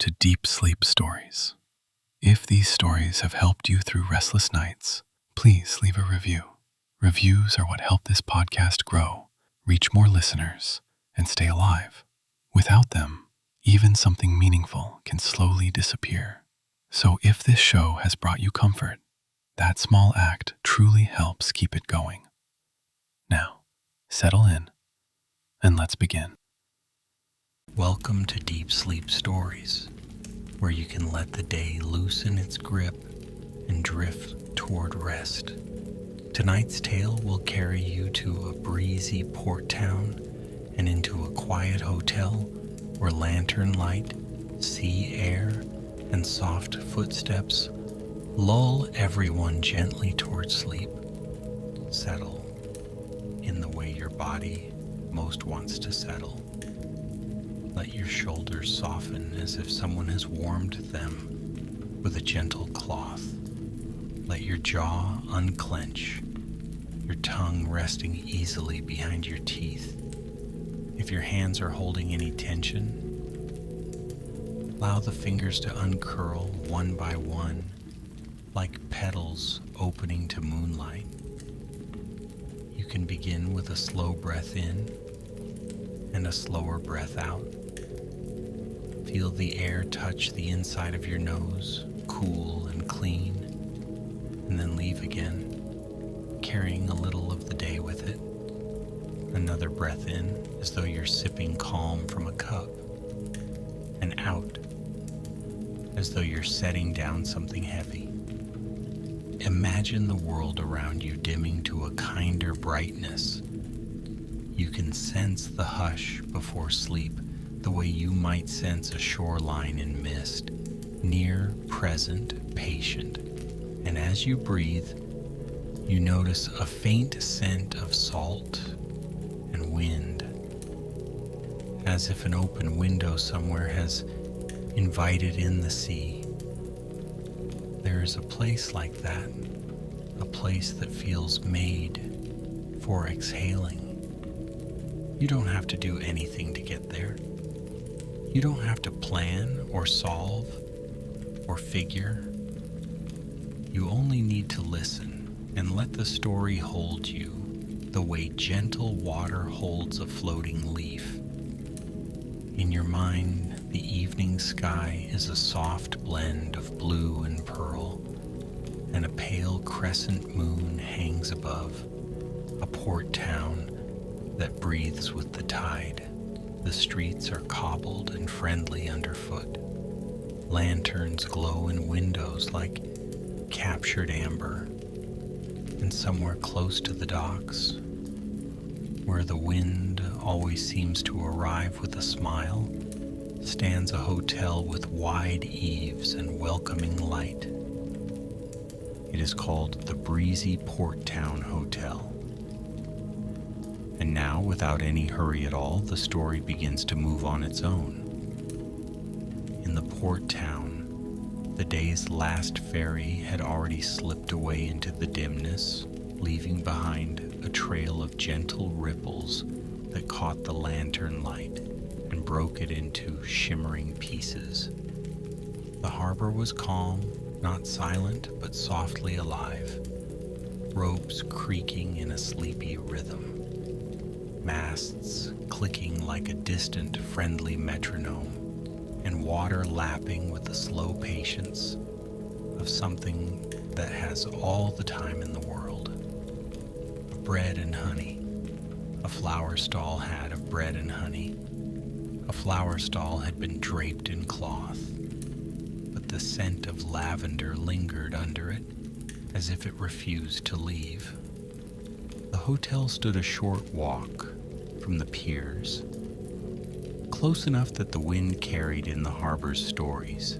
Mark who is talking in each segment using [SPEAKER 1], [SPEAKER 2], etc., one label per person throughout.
[SPEAKER 1] to Deep Sleep Stories. If these stories have helped you through restless nights, please leave a review. Reviews are what help this podcast grow, reach more listeners, and stay alive. Without them, even something meaningful can slowly disappear. So if this show has brought you comfort, that small act truly helps keep it going. Now, settle in, and let's begin. Welcome to Deep Sleep Stories, where you can let the day loosen its grip and drift toward rest. Tonight's tale will carry you to a breezy port town and into a quiet hotel where lantern light, sea air, and soft footsteps lull everyone gently toward sleep. Settle in the way your body most wants to settle. Let your shoulders soften as if someone has warmed them with a gentle cloth. Let your jaw unclench, your tongue resting easily behind your teeth. If your hands are holding any tension, allow the fingers to uncurl one by one, like petals opening to moonlight. You can begin with a slow breath in and a slower breath out. Feel the air touch the inside of your nose, cool and clean, and then leave again, carrying a little of the day with it. Another breath in, as though you're sipping calm from a cup, and out, as though you're setting down something heavy. Imagine the world around you dimming to a kinder brightness. You can sense the hush before sleep, the way you might sense a shoreline in mist, near, present, patient. And as you breathe, you notice a faint scent of salt and wind, as if an open window somewhere has invited in the sea. There is a place like that, a place that feels made for exhaling. You don't have to do anything to get there. You don't have to plan or solve or figure. You only need to listen and let the story hold you the way gentle water holds a floating leaf. In your mind, the evening sky is a soft blend of blue and pearl, and a pale crescent moon hangs above, a port town that breathes with the tide. The streets are cobbled and friendly underfoot. Lanterns glow in windows like captured amber. And somewhere close to the docks, where the wind always seems to arrive with a smile, stands a hotel with wide eaves and welcoming light. It is called the Breezy Port Town Hotel. And now, without any hurry at all, the story begins to move on its own. In the port town, the day's last ferry had already slipped away into the dimness, leaving behind a trail of gentle ripples that caught the lantern light and broke it into shimmering pieces. The harbor was calm, not silent, but softly alive, ropes creaking in a sleepy rhythm. Masts clicking like a distant, friendly metronome, and water lapping with the slow patience of something that has all the time in the world. Bread and honey. A flower stall had of bread and honey. A flower stall had been draped in cloth, but the scent of lavender lingered under it, as if it refused to leave. The hotel stood a short walk from the piers, close enough that the wind carried in the harbor's stories,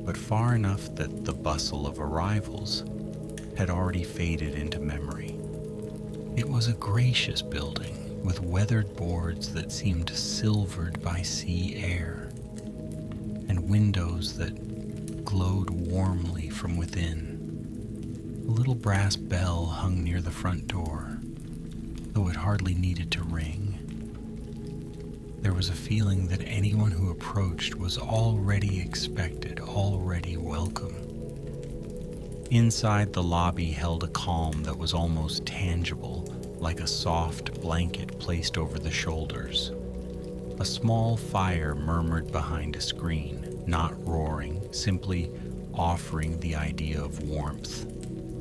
[SPEAKER 1] but far enough that the bustle of arrivals had already faded into memory. It was a gracious building with weathered boards that seemed silvered by sea air, and windows that glowed warmly from within. A little brass bell hung near the front door, though it hardly needed to ring.
[SPEAKER 2] There was a feeling that anyone who approached was already expected, already welcome. Inside, the lobby held a calm that was almost tangible, like a soft blanket placed over the shoulders. A small fire murmured behind a screen, not roaring, simply offering the idea of warmth.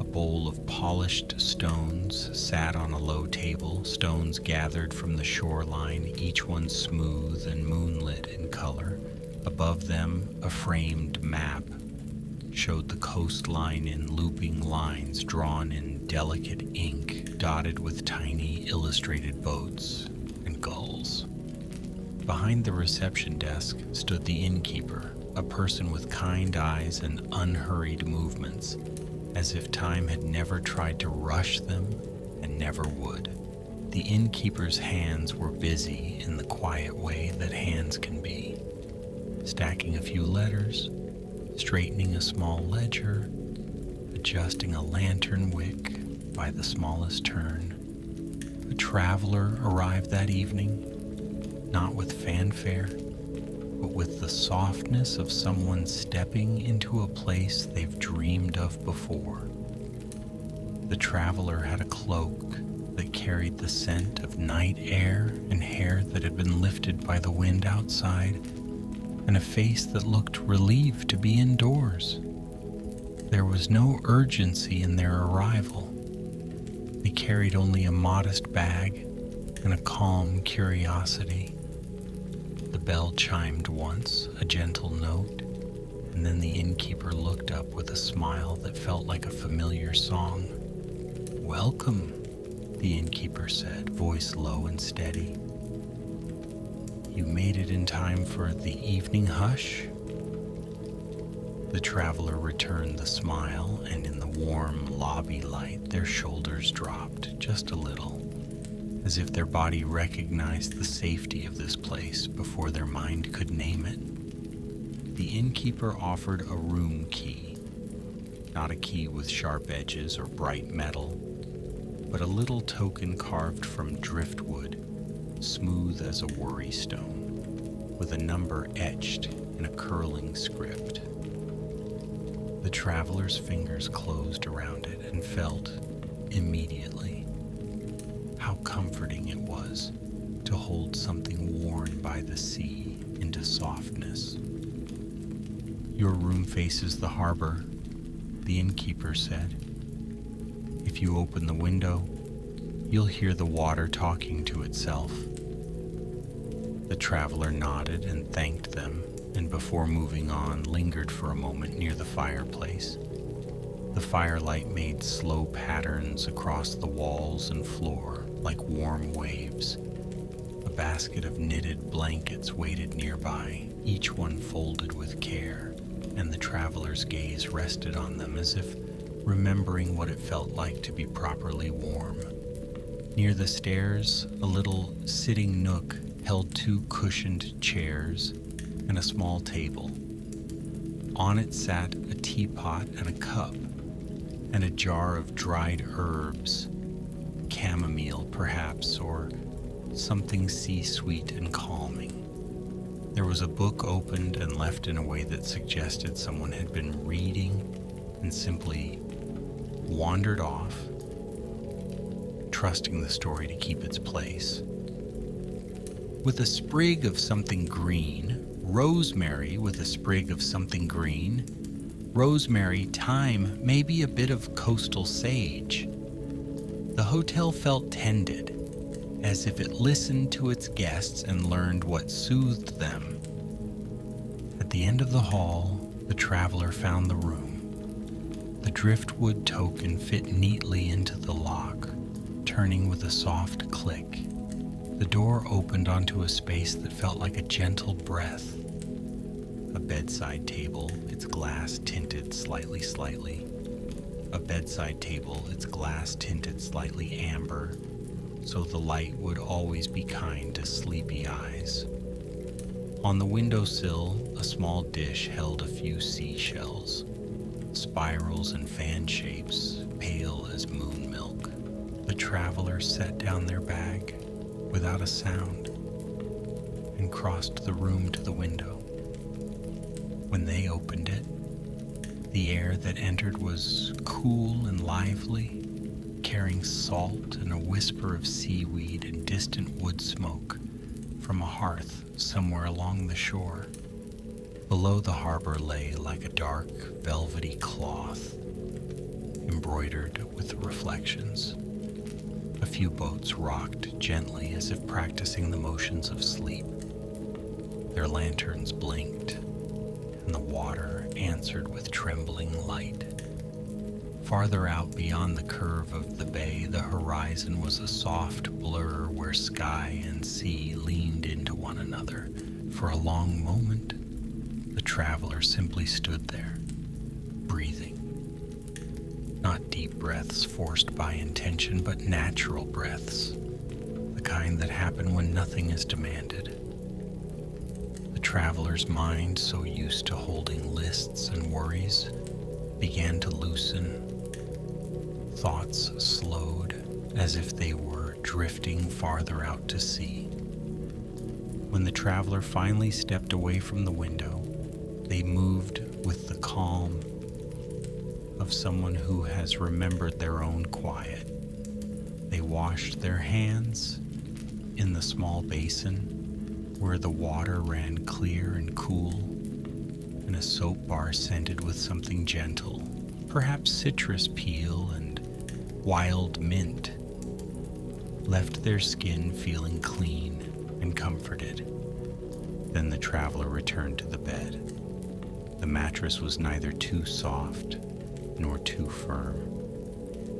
[SPEAKER 2] A bowl of polished stones sat on a low table, stones gathered from the shoreline, each one smooth and moonlit in color. Above them, a framed map showed the coastline in looping lines drawn in delicate ink, dotted with tiny illustrated boats and gulls. Behind the reception desk stood the innkeeper, a person with kind eyes and unhurried movements, as if time had never tried to rush them and never would. The innkeeper's hands were busy in the quiet way that hands can be, stacking a few letters, straightening a small ledger, adjusting a lantern wick by the smallest turn. A traveler arrived that evening, not with fanfare, but with the softness of someone stepping into a place they've dreamed of before. The traveler had a cloak that carried the scent of night air and hair that had been lifted by the wind outside, and a face that looked relieved to be indoors. There was no urgency in their arrival. They carried only a modest bag and a calm curiosity. The bell chimed once, a gentle note, and then the innkeeper looked up with a smile that felt like a familiar song. "Welcome," the innkeeper said, voice low and steady. "You made it in time for the evening hush?" The traveler returned the smile, and in the warm lobby light, their shoulders dropped just a little, as if their body recognized the safety of this place before their mind could name it. The innkeeper offered a room key, not a key with sharp edges or bright metal, but a little token carved from driftwood, smooth as a worry stone, with a number etched in a curling script. The traveler's fingers closed around it and felt, immediately, how comforting it was to hold something worn by the sea into softness. "Your room faces the harbor," the innkeeper said. "If you open the window, you'll hear the water talking to itself." The traveler nodded and thanked them, and before moving on, lingered for a moment near the fireplace. The firelight made slow patterns across the walls and floor, like warm waves. A basket of knitted blankets waited nearby, each one folded with care, and the traveler's gaze rested on them as if remembering what it felt like to be properly warm. Near the stairs, a little sitting nook held 2 cushioned chairs and a small table. On it sat a teapot and a cup, and a jar of dried herbs, chamomile perhaps, or something sea-sweet and calming. There was a book opened and left in a way that suggested someone had been reading and simply wandered off, trusting the story to keep its place. With a sprig of something green, rosemary with a sprig of something green, rosemary, thyme, maybe a bit of coastal sage. The hotel felt tended, as if it listened to its guests and learned what soothed them. At the end of the hall, the traveler found the room. The driftwood token fit neatly into the lock, turning with a soft click. The door opened onto a space that felt like a gentle breath. A bedside table, its glass tinted slightly. A bedside table, its glass tinted slightly amber, so the light would always be kind to sleepy eyes. On the windowsill, a small dish held a few seashells, spirals and fan shapes, pale as moon milk. The travelers set down their bag without a sound, and crossed the room to the window. When they opened it, the air that entered was cool and lively, carrying salt and a whisper of seaweed and distant wood smoke from a hearth somewhere along the shore. Below the harbor lay like a dark, velvety cloth, embroidered with reflections. A few boats rocked gently as if practicing the motions of sleep. Their lanterns blinked, and the water answered with trembling light. Farther out beyond the curve of the bay, the horizon was a soft blur where sky and sea leaned into one another. For a long moment, the traveler simply stood there, breathing. Not deep breaths forced by intention, but natural breaths, the kind that happen when nothing is demanded. The traveler's mind, so used to holding lists and worries, began to loosen. Thoughts slowed as if they were drifting farther out to sea. When the traveler finally stepped away from the window, they moved with the calm of someone who has remembered their own quiet. They washed their hands in the small basin where the water ran clear and cool, and a soap bar scented with something gentle, perhaps citrus peel and wild mint, left their skin feeling clean and comforted. Then the traveler returned to the bed. The mattress was neither too soft nor too firm.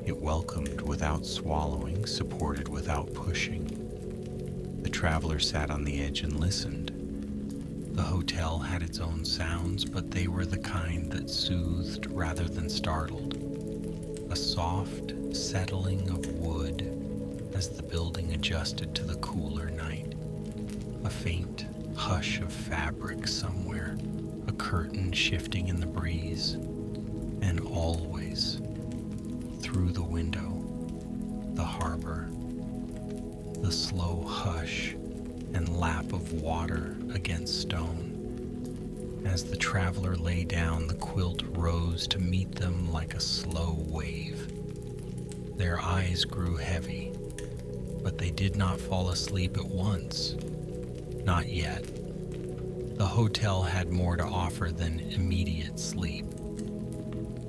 [SPEAKER 2] It welcomed without swallowing, supported without pushing. The traveler sat on the edge and listened. The hotel had its own sounds, but they were the kind that soothed rather than startled. A soft settling of wood as the building adjusted to the cooler night. A faint hush of fabric somewhere, a curtain shifting in the breeze, and always, through the window, the harbor, the slow hush and lap of water against stone. As the traveler lay down, the quilt rose to meet them like a slow wave. Their eyes grew heavy, but they did not fall asleep at once. Not yet. The hotel had more to offer than immediate sleep.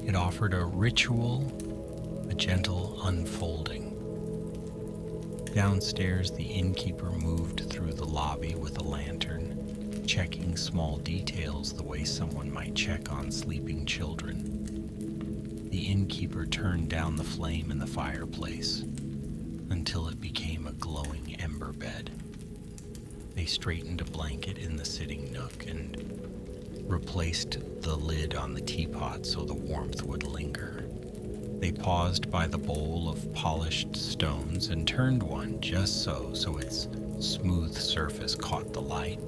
[SPEAKER 2] It offered a ritual, a gentle unfolding. Downstairs, the innkeeper moved through the lobby with a lantern, checking small details the way someone might check on sleeping children. The innkeeper turned down the flame in the fireplace until it became a glowing ember bed. They straightened a blanket in the sitting nook and replaced the lid on the teapot so the warmth would linger. They paused by the bowl of polished stones and turned one just so its smooth surface caught the light.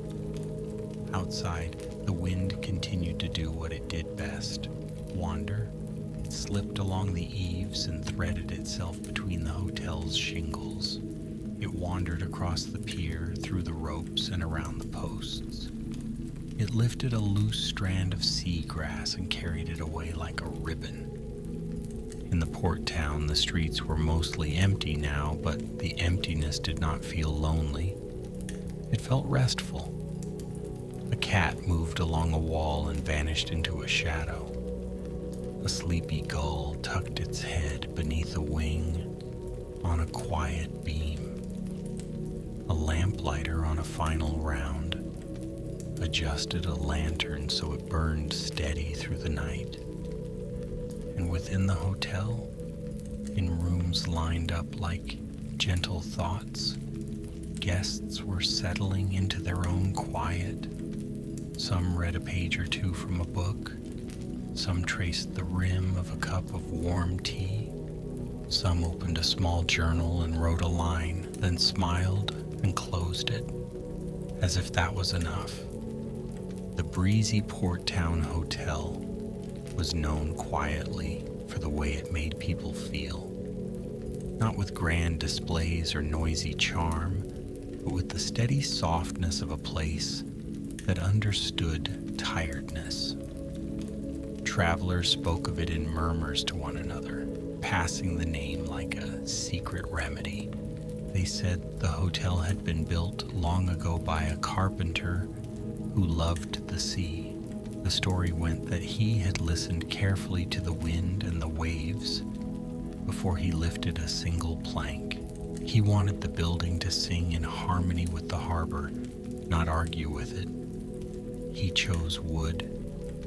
[SPEAKER 2] Outside, the wind continued to do what it did best, wander. It slipped along the eaves and threaded itself between the hotel's shingles. It wandered across the pier, through the ropes and around the posts. It lifted a loose strand of seagrass and carried it away like a ribbon. In the port town, the streets were mostly empty now, but the emptiness did not feel lonely. It felt restful. A cat moved along a wall and vanished into a shadow. A sleepy gull tucked its head beneath a wing on a quiet beam. A lamplighter on a final round adjusted a lantern so it burned steady through the night. And within the hotel, in rooms lined up like gentle thoughts, guests were settling into their own quiet. Some read a page or two from a book. Some traced the rim of a cup of warm tea. Some opened a small journal and wrote a line, then smiled and closed it, as if that was enough. The Breezy Port Town Hotel was known quietly for the way it made people feel. Not with grand displays or noisy charm, but with the steady softness of a place that understood tiredness. Travelers spoke of it in murmurs to one another, passing the name like a secret remedy. They said the hotel had been built long ago by a carpenter who loved the sea. The story went that he had listened carefully to the wind and the waves before he lifted a single plank. He wanted the building to sing in harmony with the harbor, not argue with it. He chose wood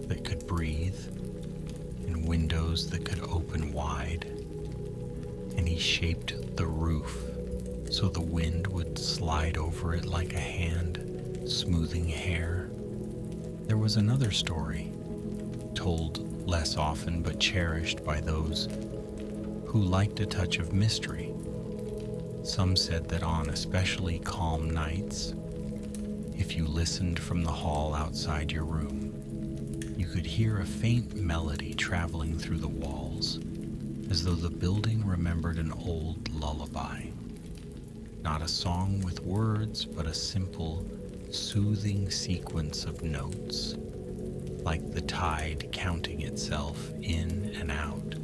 [SPEAKER 2] that could breathe and windows that could open wide, and he shaped the roof so the wind would slide over it like a hand smoothing hair. There was another story, told less often but cherished by those who liked a touch of mystery. Some said that on especially calm nights, if you listened from the hall outside your room, you could hear a faint melody traveling through the walls, as though the building remembered an old lullaby. Not a song with words, but a simple, soothing sequence of notes, like the tide counting itself in and out.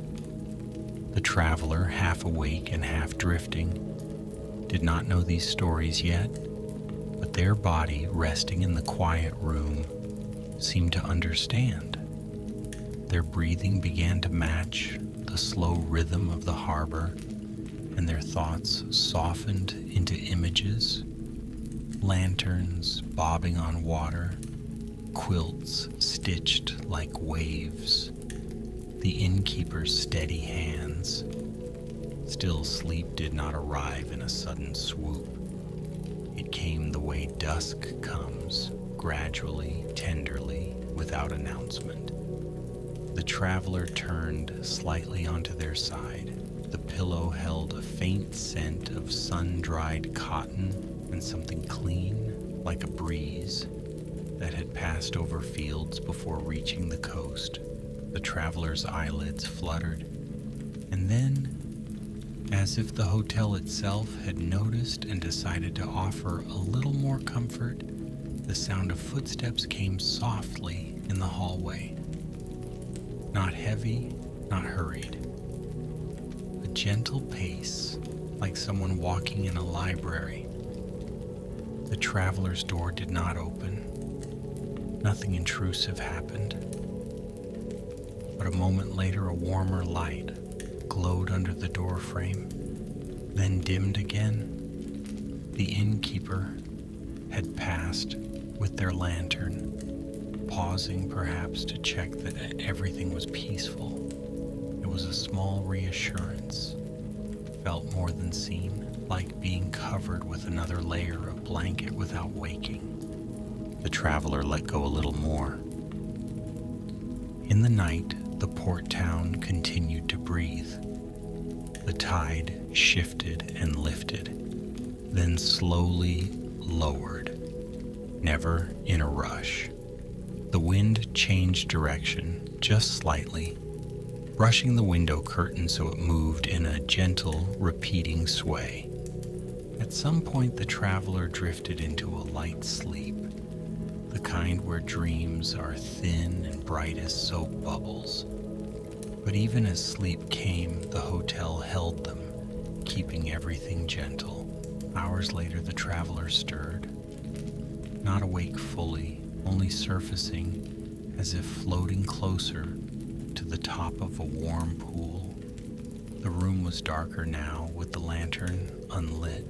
[SPEAKER 2] The traveler, half awake and half drifting, did not know these stories yet, but their body, resting in the quiet room, seemed to understand. Their breathing began to match the slow rhythm of the harbor, and their thoughts softened into images, lanterns bobbing on water, quilts stitched like waves, the innkeeper's steady hands. Still, sleep did not arrive in a sudden swoop. It came the way dusk comes, gradually, tenderly, without announcement. The traveler turned slightly onto their side. The pillow held a faint scent of sun-dried cotton and something clean, like a breeze, that had passed over fields before reaching the coast. The traveler's eyelids fluttered, and then, as if the hotel itself had noticed and decided to offer a little more comfort, the sound of footsteps came softly in the hallway. Not heavy, not hurried. A gentle pace, like someone walking in a library. The traveler's door did not open. Nothing intrusive happened. But a moment later, a warmer light glowed under the door frame, then dimmed again. The innkeeper had passed with their lantern, pausing perhaps to check that everything was peaceful. It was a small reassurance, felt more than seen, like being covered with another layer of blanket without waking. The traveler let go a little more. In the night, the port town continued to breathe. The tide shifted and lifted, then slowly lowered, never in a rush. The wind changed direction just slightly, brushing the window curtain so it moved in a gentle, repeating sway. At some point, the traveler drifted into a light sleep, the kind where dreams are thin and bright as soap bubbles. But even as sleep came, the hotel held them, keeping everything gentle. Hours later, the traveler stirred, not awake fully, only surfacing as if floating closer to the top of a warm pool. The room was darker now, with the lantern unlit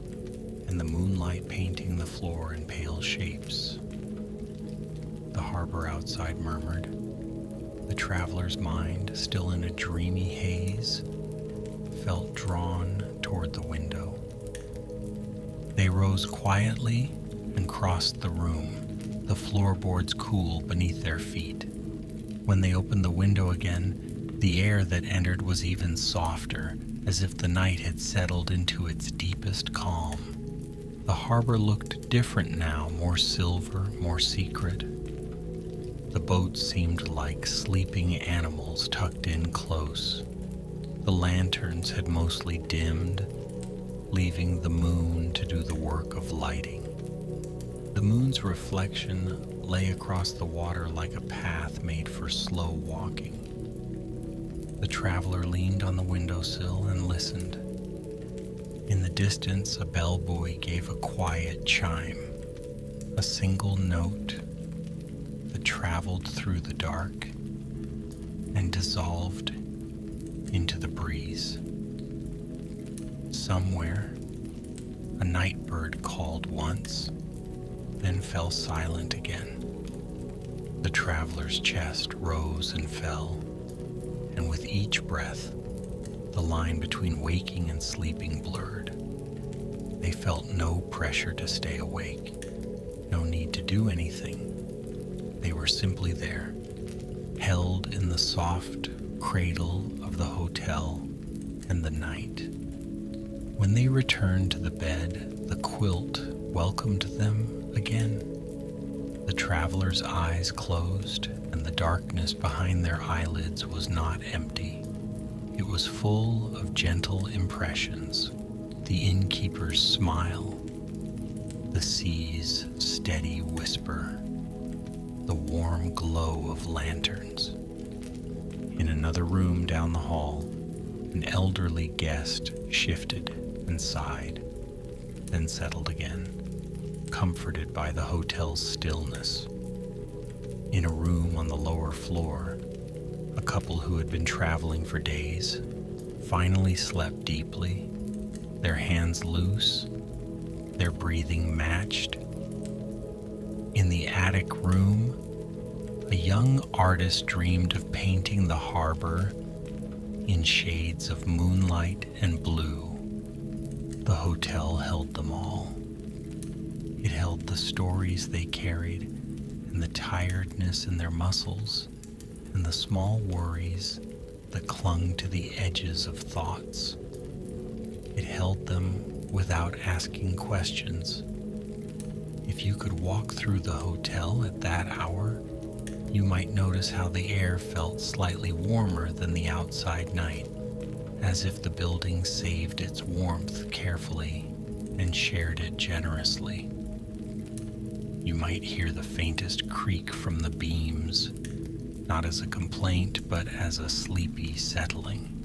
[SPEAKER 2] and the moonlight painting the floor in pale shapes. The harbor outside murmured. The traveler's mind, still in a dreamy haze, felt drawn toward the window. They rose quietly and crossed the room, the floorboards cool beneath their feet. When they opened the window again, the air that entered was even softer, as if the night had settled into its deepest calm. The harbor looked different now, more silver, more secret. The boats seemed like sleeping animals tucked in close. The lanterns had mostly dimmed, leaving the moon to do the work of lighting. The moon's reflection lay across the water like a path made for slow walking. The traveler leaned on the windowsill and listened. In the distance, a bellboy gave a quiet chime, a single note that traveled through the dark and dissolved into the breeze. Somewhere, a night bird called once, then fell silent again. The traveler's chest rose and fell, and with each breath, the line between waking and sleeping blurred. They felt no pressure to stay awake, no need to do anything. They were simply there, held in the soft cradle of the hotel and the night. When they returned to the bed, the quilt welcomed them again. The traveler's eyes closed, and the darkness behind their eyelids was not empty. It was full of gentle impressions, the innkeeper's smile, the sea's steady whisper, the warm glow of lanterns. In another room down the hall, an elderly guest shifted and sighed, then settled again, comforted by the hotel's stillness. In a room on the lower floor, a couple who had been traveling for days finally slept deeply, their hands loose, their breathing matched. In the attic room, a young artist dreamed of painting the harbor in shades of moonlight and blue. The hotel held them all. It held the stories they carried, and the tiredness in their muscles, and the small worries that clung to the edges of thoughts. It held them without asking questions. If you could walk through the hotel at that hour, you might notice how the air felt slightly warmer than the outside night, as if the building saved its warmth carefully and shared it generously. You might hear the faintest creak from the beams, not as a complaint, but as a sleepy settling.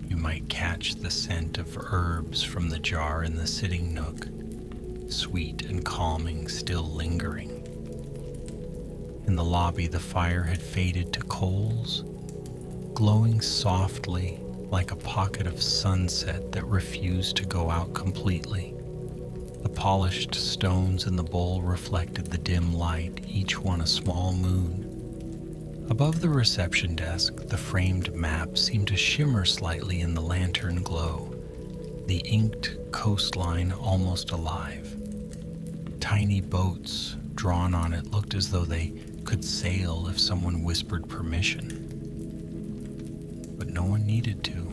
[SPEAKER 2] You might catch the scent of herbs from the jar in the sitting nook, sweet and calming, still lingering. In the lobby, the fire had faded to coals, glowing softly like a pocket of sunset that refused to go out completely. The polished stones in the bowl reflected the dim light, each one a small moon. Above the reception desk, the framed map seemed to shimmer slightly in the lantern glow, the inked coastline almost alive. Tiny boats drawn on it looked as though they could sail if someone whispered permission. But no one needed to.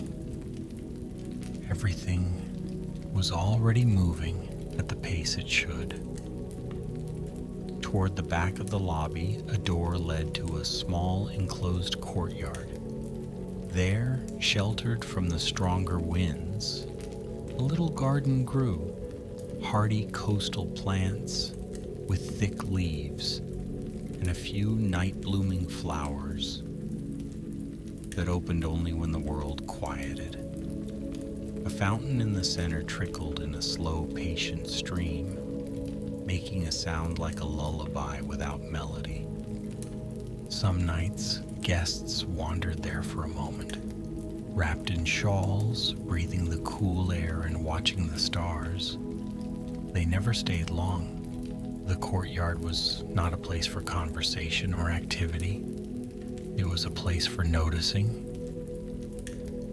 [SPEAKER 2] Everything was already moving at the pace it should. Toward the back of the lobby, a door led to a small enclosed courtyard. There, sheltered from the stronger winds, a little garden grew, hardy coastal plants with thick leaves and a few night-blooming flowers that opened only when the world quieted. A fountain in the center trickled in a slow, patient stream, making a sound like a lullaby without melody. Some nights, guests wandered there for a moment, wrapped in shawls, breathing the cool air and watching the stars. They never stayed long. The courtyard was not a place for conversation or activity. It was a place for noticing,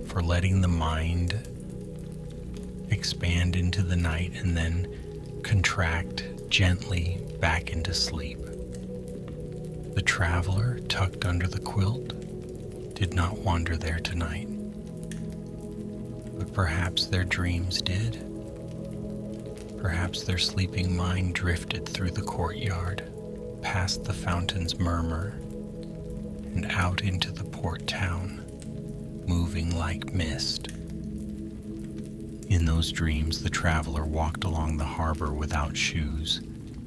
[SPEAKER 2] for letting the mind expand into the night and then contract gently back into sleep. The traveler, tucked under the quilt, did not wander there tonight. But perhaps their dreams did. Perhaps their sleeping mind drifted through the courtyard, past the fountain's murmur, and out into the port town, moving like mist. In those dreams, the traveler walked along the harbor without shoes,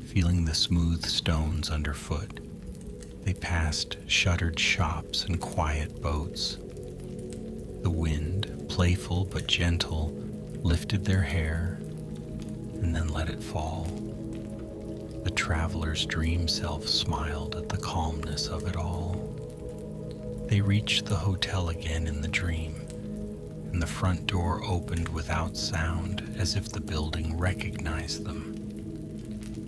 [SPEAKER 2] feeling the smooth stones underfoot. They passed shuttered shops and quiet boats. The wind, playful but gentle, lifted their hair and then let it fall. The traveler's dream self smiled at the calmness of it all. They reached the hotel again in the dream, and the front door opened without sound, as if the building recognized them.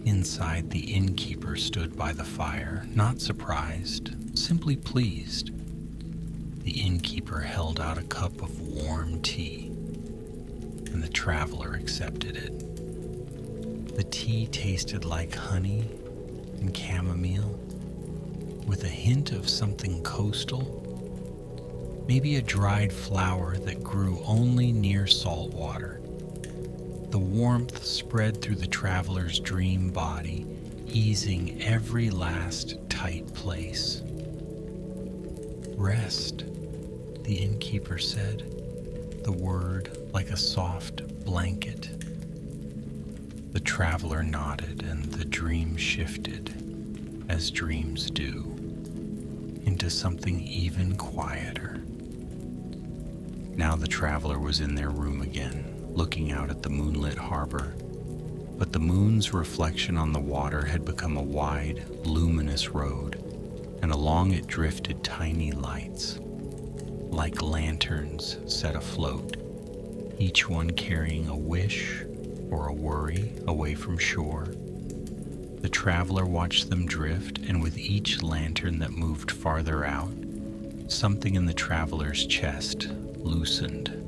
[SPEAKER 2] Inside, the innkeeper stood by the fire, not surprised, simply pleased. The innkeeper held out a cup of warm tea, and the traveler accepted it. The tea tasted like honey and chamomile, with a hint of something coastal, maybe a dried flower that grew only near salt water. The warmth spread through the traveler's dream body, easing every last tight place. "Rest," the innkeeper said, the word like a soft blanket. The traveler nodded, and the dream shifted, as dreams do, into something even quieter. Now the traveler was in their room again, looking out at the moonlit harbor, but the moon's reflection on the water had become a wide, luminous road, and along it drifted tiny lights, like lanterns set afloat, each one carrying a wish or a worry away from shore. The traveler watched them drift, and with each lantern that moved farther out, something in the traveler's chest loosened.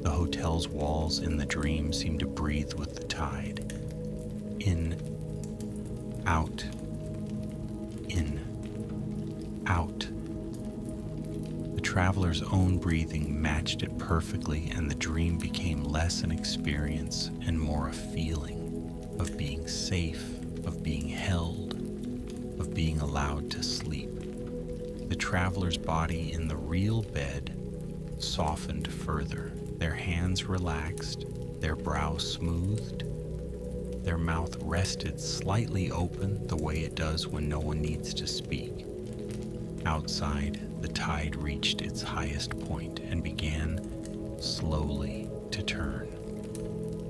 [SPEAKER 2] The hotel's walls in the dream seemed to breathe with the tide. In, out, in, out. The traveler's own breathing matched it perfectly, and the dream became less an experience and more a feeling of being safe, of being held, of being allowed to sleep. The traveler's body in the real bed softened further, their hands relaxed, their brow smoothed, their mouth rested slightly open the way it does when no one needs to speak. Outside, the tide reached its highest point and began slowly to turn.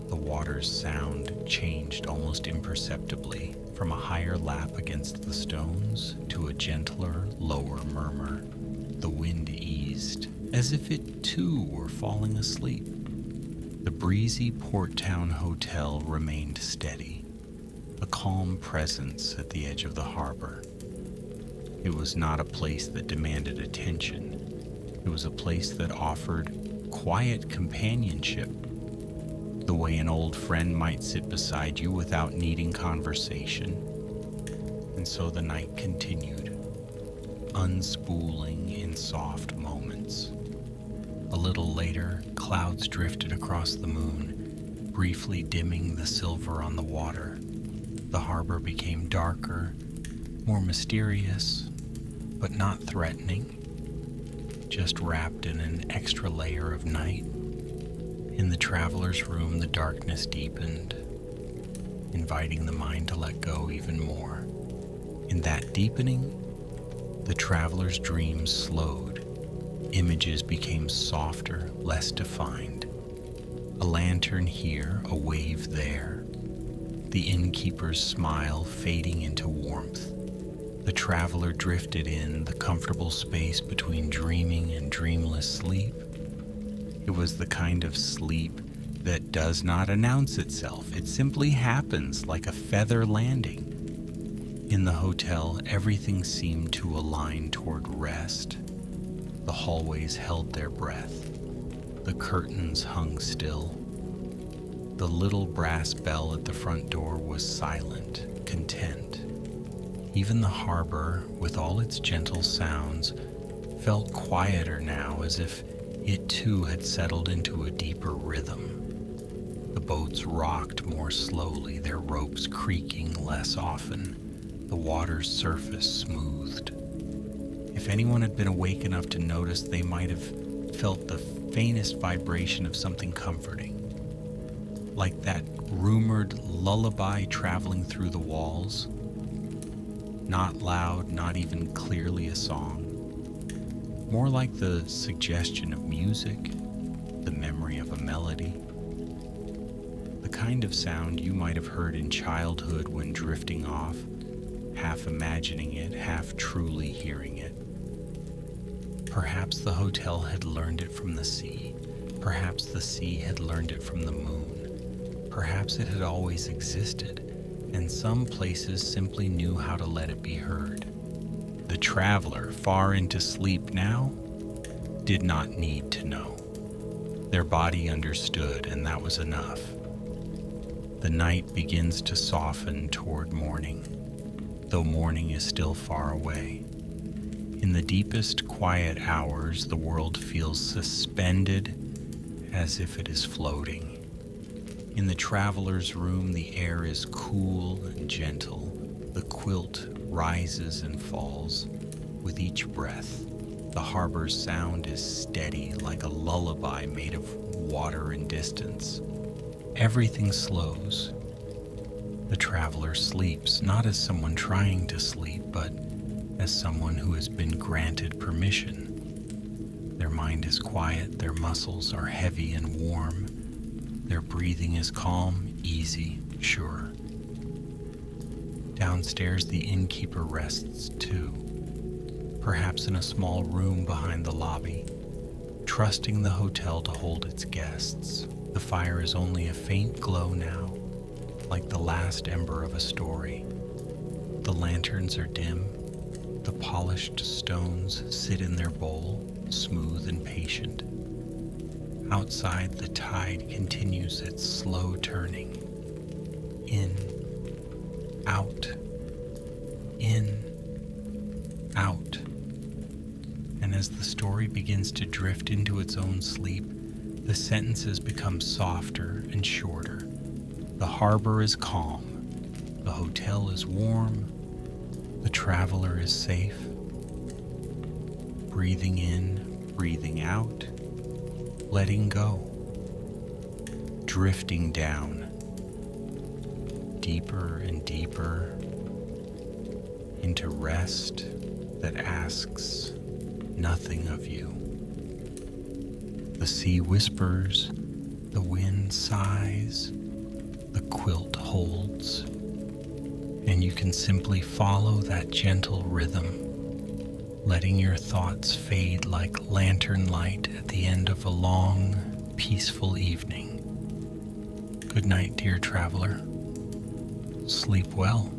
[SPEAKER 2] The water's sound changed almost imperceptibly, from a higher lap against the stones to a gentler, lower murmur. The wind eased, as if it too were falling asleep. The breezy port town hotel remained steady, a calm presence at the edge of the harbor. It was not a place that demanded attention. It was a place that offered quiet companionship, the way an old friend might sit beside you without needing conversation. And so the night continued, unspooling in soft moments. A little later, clouds drifted across the moon, briefly dimming the silver on the water. The harbor became darker, more mysterious, but not threatening, just wrapped in an extra layer of night. In the traveler's room, the darkness deepened, inviting the mind to let go even more. In that deepening, the traveler's dreams slowed. Images became softer, less defined. A lantern here, a wave there. The innkeeper's smile fading into warmth. The traveler drifted in the comfortable space between dreaming and dreamless sleep. It was the kind of sleep that does not announce itself. It simply happens like a feather landing. In the hotel, everything seemed to align toward rest. The hallways held their breath. The curtains hung still. The little brass bell at the front door was silent, content. Even the harbor, with all its gentle sounds, felt quieter now, as if it too had settled into a deeper rhythm. The boats rocked more slowly, their ropes creaking less often, the water's surface smoothed. If anyone had been awake enough to notice, they might have felt the faintest vibration of something comforting, like that rumored lullaby traveling through the walls. Not loud, not even clearly a song. More like the suggestion of music, the memory of a melody. The kind of sound you might have heard in childhood when drifting off, half imagining it, half truly hearing it. Perhaps the hotel had learned it from the sea. Perhaps the sea had learned it from the moon. Perhaps it had always existed, and some places simply knew how to let it be heard. The traveler, far into sleep now, did not need to know. Their body understood, and that was enough. The night begins to soften toward morning, though morning is still far away. In the deepest quiet hours, the world feels suspended as if it is floating. In the traveler's room, the air is cool and gentle. The quilt rises and falls with each breath. The harbor's sound is steady, like a lullaby made of water and distance. Everything slows. The traveler sleeps, not as someone trying to sleep, but as someone who has been granted permission. Their mind is quiet, their muscles are heavy and warm, their breathing is calm, easy, sure. Downstairs, the innkeeper rests too, perhaps in a small room behind the lobby, trusting the hotel to hold its guests. The fire is only a faint glow now, like the last ember of a story. The lanterns are dim. The polished stones sit in their bowl, smooth and patient. Outside, the tide continues its slow turning. In, out, in, out. And as the story begins to drift into its own sleep, the sentences become softer and shorter. The harbor is calm. The hotel is warm. The traveler is safe. Breathing in, breathing out, letting go. Drifting down, deeper and deeper, into rest that asks nothing of you. The sea whispers, the wind sighs, the quilt holds, and you can simply follow that gentle rhythm, letting your thoughts fade like lantern light at the end of a long, peaceful evening. Good night, dear traveler. Sleep well.